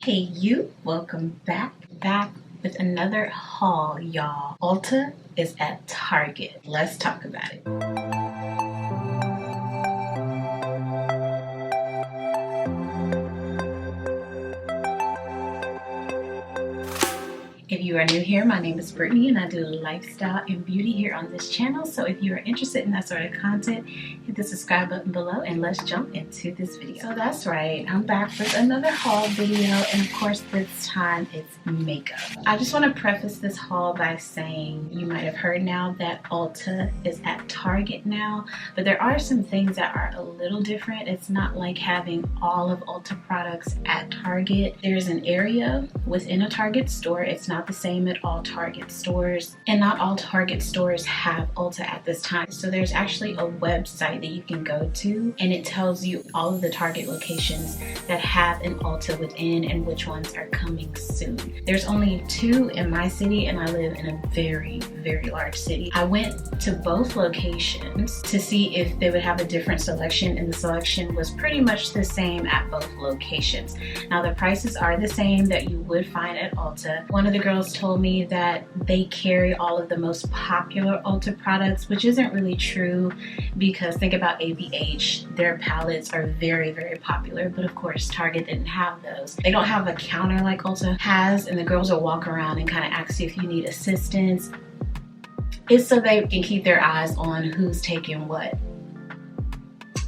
Hey you, welcome back with another haul, y'all. Ulta is at Target. Let's talk about it. If you are new here, my name is Brittany and I do lifestyle and beauty here on this channel. So if you are interested in that sort of content, hit the subscribe button below and let's jump into this video. So that's right, I'm back with another haul video, and of course this time it's makeup. I just want to preface this haul by saying you might have heard now that Ulta is at Target now, but there are some things that are a little different. It's not like having all of Ulta products at Target. There's an area within a Target store. It's not the same at all Target stores, and not all Target stores have Ulta at this time. So there's actually a website that you can go to and it tells you all of the Target locations that have an Ulta within and which ones are coming soon. There's only 2 in my city and I live in a very large city. I went to both locations to see if they would have a different selection, and the selection was pretty much the same at both locations. Now the prices are the same that you would find at Ulta. One of the girls told me that they carry all of the most popular Ulta products, which isn't really true, because think about ABH. Their palettes are very popular, but of course Target didn't have those. They don't have a counter like Ulta has, and the girls will walk around and kind of ask you if you need assistance. It's so they can keep their eyes on who's taking what.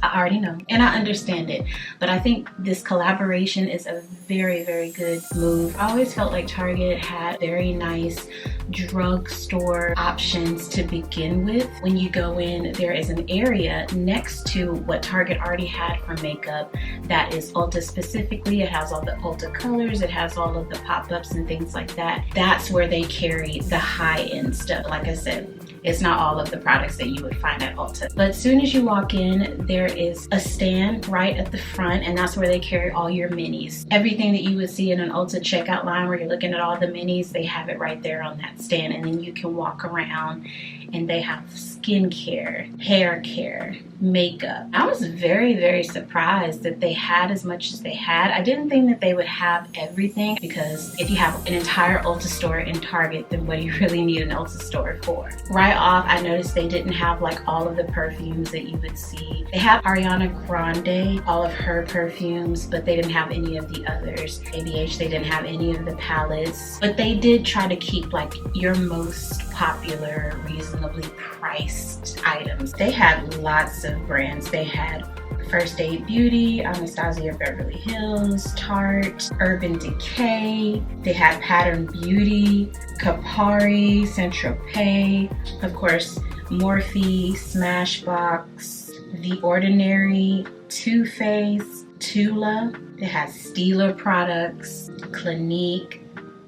I already know and I understand it, but I think this collaboration is a very good move. I always felt like Target had very nice drugstore options to begin with. When you go in, there is an area next to what Target already had for makeup that is Ulta specifically. It has all the Ulta colors, it has all of the pop-ups and things like that. That's where they carry the high-end stuff. Like I said, it's not all of the products that you would find at Ulta. But as soon as you walk in, there is a stand right at the front, and that's where they carry all your minis. Everything that you would see in an Ulta checkout line where you're looking at all the minis, they have it right there on that stand, and then you can walk around and they have skincare, hair care, makeup. I was very surprised that they had as much as they had. I didn't think that they would have everything, because if you have an entire Ulta store in Target, then what do you really need an Ulta store for? Right off, I noticed they didn't have like all of the perfumes that you would see. They have Ariana Grande, all of her perfumes, but they didn't have any of the others. ABH, they didn't have any of the palettes, but they did try to keep like your most popular, reasonably priced items. They had lots of brands. They had First Aid Beauty, Anastasia Beverly Hills, Tarte, Urban Decay. They had Pattern Beauty, Kapari, Saint-Tropez, of course, Morphe, Smashbox, The Ordinary, Too Faced, Tula. They had Stila products, Clinique,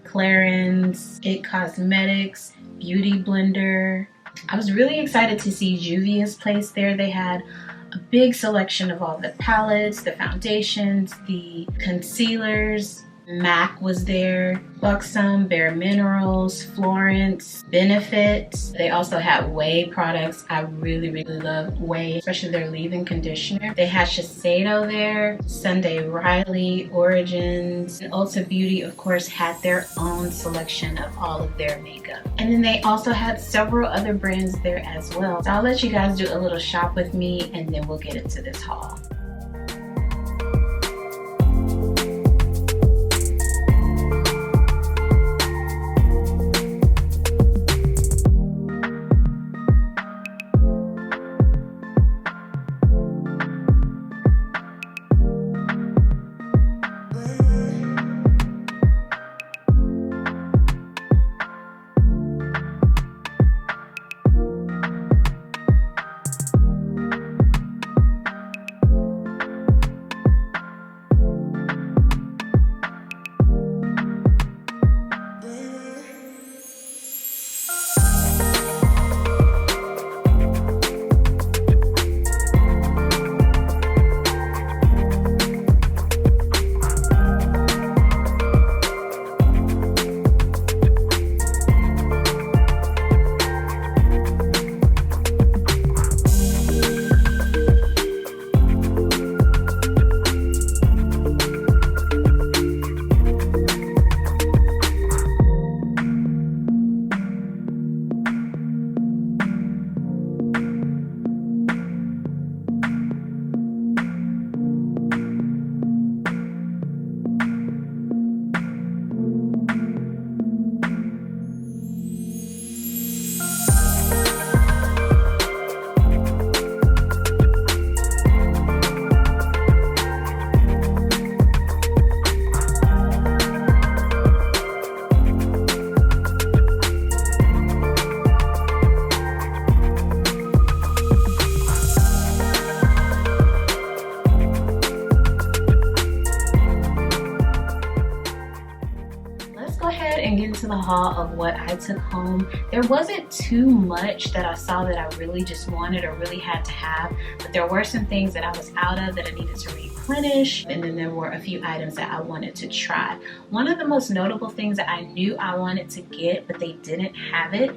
Clarins, It Cosmetics, Beauty Blender. I was really excited to see Juvia's place there. They had a big selection of all the palettes, the foundations, the concealers. MAC was there, Buxom, Bare Minerals, Florence, Benefit. They also had Way products. I really love Way, especially their leave-in conditioner. They had Shiseido there, Sunday Riley, Origins, and Ulta Beauty, of course, had their own selection of all of their makeup. And then they also had several other brands there as well. So I'll let you guys do a little shop with me and then we'll get into this haul. and get into the haul of what I took home. There wasn't too much that I saw that I really just wanted or really had to have, but there were some things that I was out of that I needed to replenish, and then there were a few items that I wanted to try. One of the most notable things that I knew I wanted to get, but they didn't have it.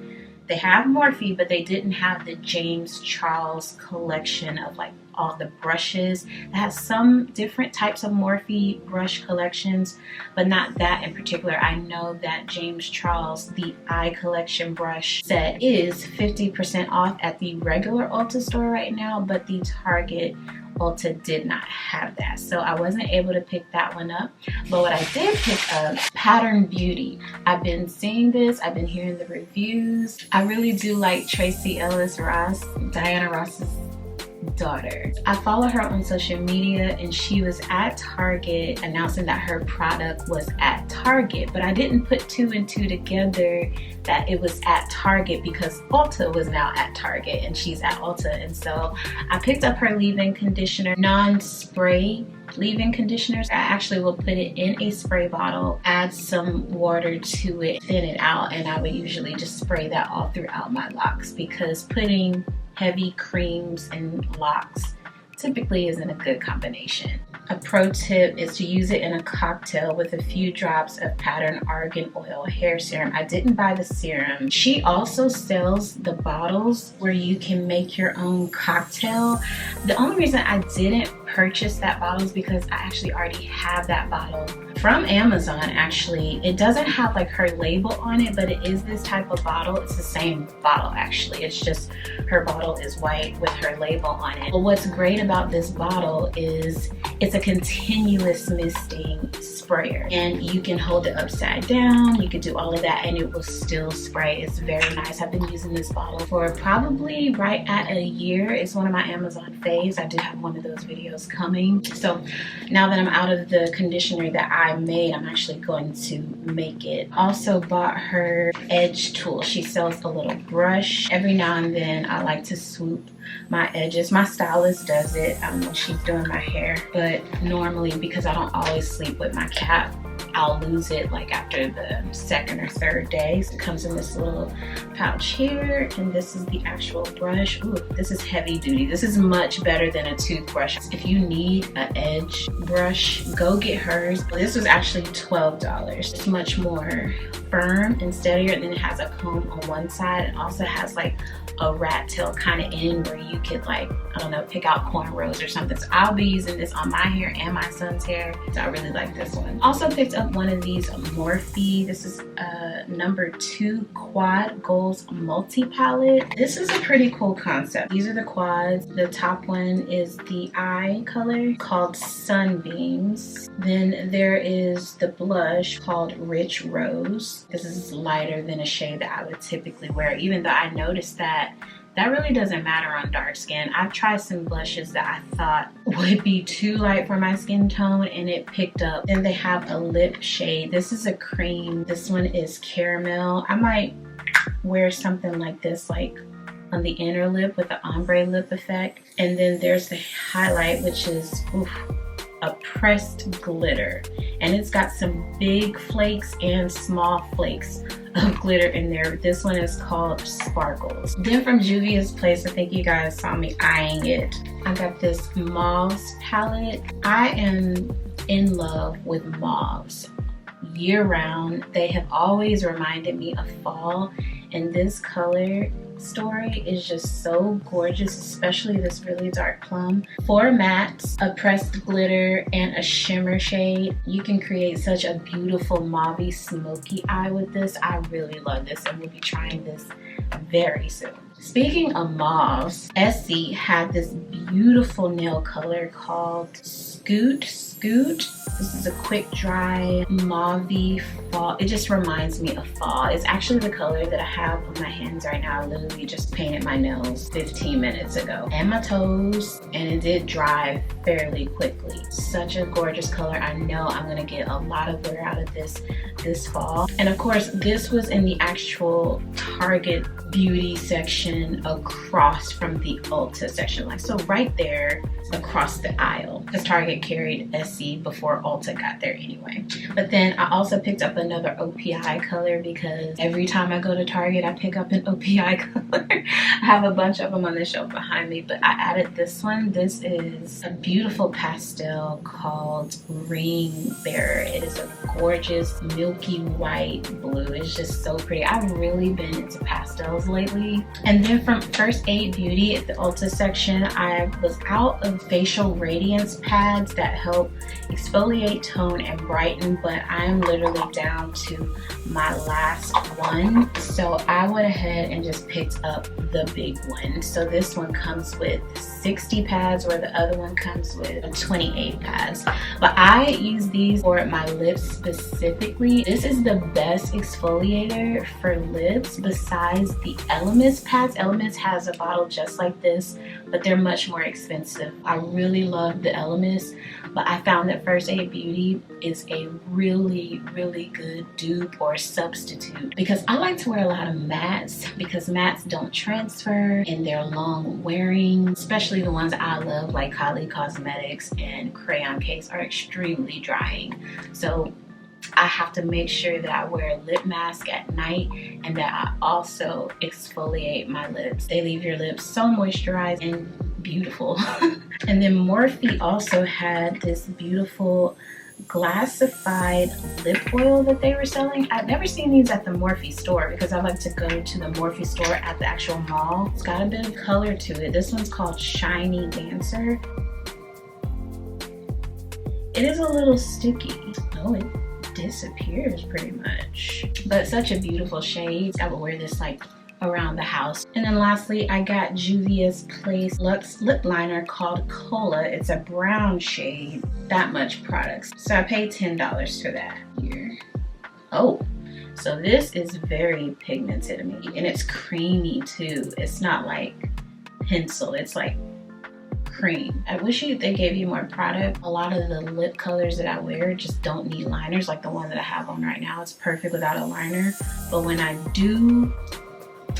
They have Morphe, but they didn't have the James Charles collection of like all the brushes. It has some different types of Morphe brush collections, but not that in particular. I know that James Charles, the Eye Collection brush set, is 50% off at the regular Ulta store right now, but the Target Ulta did not have that, so I wasn't able to pick that one up. But what I did pick up, Pattern Beauty. I've been seeing this, I've been hearing the reviews. I really do like Tracy Ellis Ross, Diana Ross's daughter. I follow her on social media, and she was at Target announcing that her product was at Target, but I didn't put two and two together that it was at Target because Ulta was now at Target and she's at Ulta. And so I picked up her leave-in conditioner, non-spray leave-in conditioners. I actually will put it in a spray bottle, add some water to it, thin it out, and I would usually just spray that all throughout my locks because putting heavy creams and locks typically isn't a good combination. A pro tip is to use it in a cocktail with a few drops of Pattern Argan Oil hair serum. I didn't buy the serum. She also sells the bottles where you can make your own cocktail. The only reason I didn't purchase that bottle is because I actually already have that bottle from Amazon. Actually, it doesn't have like her label on it, but it is this type of bottle. It's the same bottle actually. It's just her bottle is white with her label on it. But what's great about this bottle is it's a continuous misting sprayer, and you can hold it upside down. You can do all of that and it will still spray. It's very nice. I've been using this bottle for probably right at a year. It's one of my Amazon faves. I do have one of those videos coming. So now that I'm out of the conditioner that I made, I'm actually going to make it. Also bought her edge tool. She sells a little brush. Every now and then I like to swoop my edges. My stylist does it when she's doing my hair, but normally because I don't always sleep with my cat, I'll lose it like after the second or third day. So it comes in this little pouch here, and this is the actual brush. Ooh, this is heavy duty. This is much better than a toothbrush. If you need an edge brush, go get hers. This was actually $12. It's much more firm and steadier, and then it has a comb on one side and also has like a rat tail kind of end where you could, like, I don't know, pick out cornrows or something. So I'll be using this on my hair and my son's hair. So I really like this one. Also picked up one of these Morphe. This is number 2 Quad Goals Multi Palette. This is a pretty cool concept. These are the quads. The top one is the eye color called Sunbeams. Then there is the blush called Rich Rose. This is lighter than a shade that I would typically wear, even though I noticed that really doesn't matter on dark skin. I've tried some blushes that I thought would be too light for my skin tone and it picked up. Then they have a lip shade. This is a cream. This one is caramel. I might wear something like this, like on the inner lip with the ombre lip effect. And then there's the highlight, which is a pressed glitter, and it's got some big flakes and small flakes of glitter in there. This one is called Sparkles. Then from Juvia's Place, I think you guys saw me eyeing it, I got this mauves palette. I am in love with mauves year round. They have always reminded me of fall, and this color story is just so gorgeous, especially this really dark plum. 4 mattes, a pressed glitter, and a shimmer shade. You can create such a beautiful mauvey smoky eye with this. I really love this and we'll be trying this very soon. Speaking of mauves, Essie had this beautiful nail color called Scoot. This is a quick dry mauve fall. It just reminds me of fall. It's actually the color that I have on my hands right now. I literally just painted my nails 15 minutes ago and my toes, and it did dry fairly quickly. Such a gorgeous color. I know I'm gonna get a lot of wear out of this fall. And of course, this was in the actual Target beauty section. section across from the Ulta section, like so right there across the aisle, because Target carried SC before Ulta got there anyway. But then I also picked up another OPI color because every time I go to Target I pick up an OPI color. I have a bunch of them on the shelf behind me, but I added this one. This is a beautiful pastel called Ring Bearer. It is a gorgeous milky white blue. It's just so pretty. I've really been into pastels lately. And then from First Aid Beauty at the Ulta section, I was out of facial radiance pads that help exfoliate, tone, and brighten, but I'm literally down to my last one. So I went ahead and just picked up the big one. So this one comes with 60 pads, where the other one comes with 28 pads. But I use these for my lips specifically. This is the best exfoliator for lips besides the Elemis pads. Elemis has a bottle just like this, but they're much more expensive. I really love the Elemis, but I found that First Aid Beauty is a really, really good dupe or substitute, because I like to wear a lot of mattes because mattes don't transfer and they're long wearing, especially the ones I love like Kylie Cosmetics and Crayon Case are extremely drying. So I have to make sure that I wear a lip mask at night and that I also exfoliate my lips. They leave your lips so moisturized and beautiful. And then Morphe also had this beautiful Glassified Lip Oil that they were selling. I've never seen these at the Morphe store because I like to go to the Morphe store at the actual mall. It's got a bit of color to it. This one's called Shiny Dancer. It is a little sticky. Oh, it disappears pretty much, but such a beautiful shade. I would wear this like around the house. And then lastly, I got Juvia's Place Luxe lip liner called Cola. It's a brown shade. That much products, so I paid $10 for that here. Oh, so this is very pigmented to me, and it's creamy too. It's not like pencil, it's like cream. I wish they gave you more product. A lot of the lip colors that I wear just don't need liners, like the one that I have on right now. It's perfect without a liner, but when I do,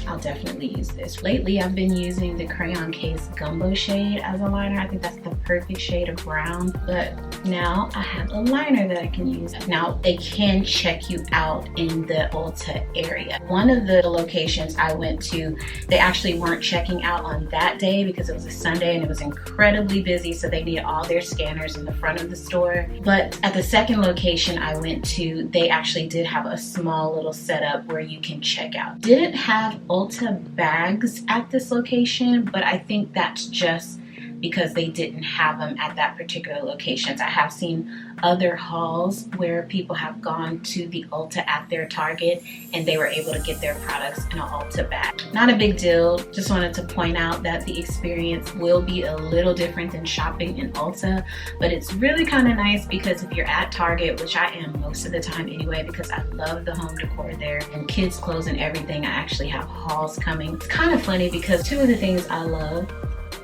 I'll definitely use this. Lately, I've been using the Crayon Case Gumbo shade as a liner. I think that's the perfect shade of brown, but now I have a liner that I can use. Now, they can check you out in the Ulta area. One of the locations I went to, they actually weren't checking out on that day because it was a Sunday and it was incredibly busy, so they needed all their scanners in the front of the store. But at the second location I went to, they actually did have a small little setup where you can check out. Didn't have Ulta bags at this location, but I think that's just because they didn't have them at that particular location. I have seen other hauls where people have gone to the Ulta at their Target and they were able to get their products in an Ulta bag. Not a big deal, just wanted to point out that the experience will be a little different than shopping in Ulta, but it's really kind of nice because if you're at Target, which I am most of the time anyway because I love the home decor there and kids clothes and everything, I actually have hauls coming. It's kind of funny because two of the things I love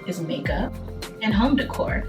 is makeup and home decor,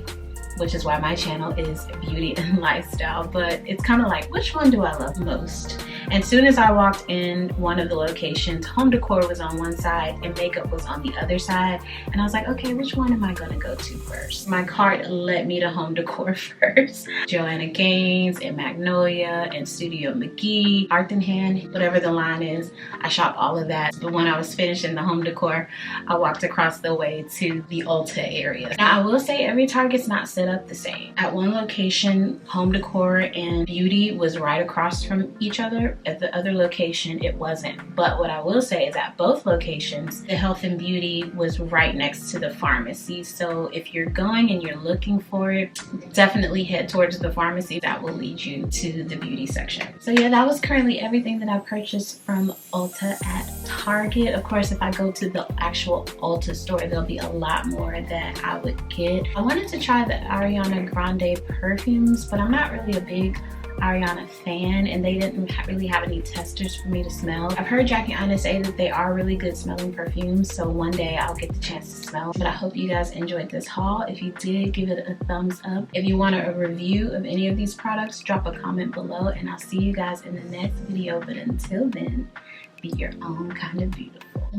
which is why my channel is beauty and lifestyle, but it's kind of like, which one do I love most? And as soon as I walked in one of the locations, home decor was on one side and makeup was on the other side. And I was like, okay, which one am I gonna go to first? My cart led me to home decor first. Joanna Gaines and Magnolia and Studio McGee, Hearth and Hand, whatever the line is. I shopped all of that. But when I was finished in the home decor, I walked across the way to the Ulta area. Now I will say every Target's not set up the same. At one location, home decor and beauty was right across from each other. At the other location, it wasn't. But what I will say is at both locations, the health and beauty was right next to the pharmacy. So if you're going and you're looking for it, definitely head towards the pharmacy. That will lead you to the beauty section. So yeah, that was currently everything that I purchased from Ulta at Target. Of course, if I go to the actual Ulta store, there'll be a lot more that I would get. I wanted to try the Ariana Grande perfumes, but I'm not really a big Ariana fan and they didn't really have any testers for me to smell. I've heard Jackie Aina say that they are really good smelling perfumes, so one day I'll get the chance to smell. But I hope you guys enjoyed this haul. If you did, give it a thumbs up. If you want a review of any of these products, drop a comment below and I'll see you guys in the next video. But until then, be your own kind of beautiful.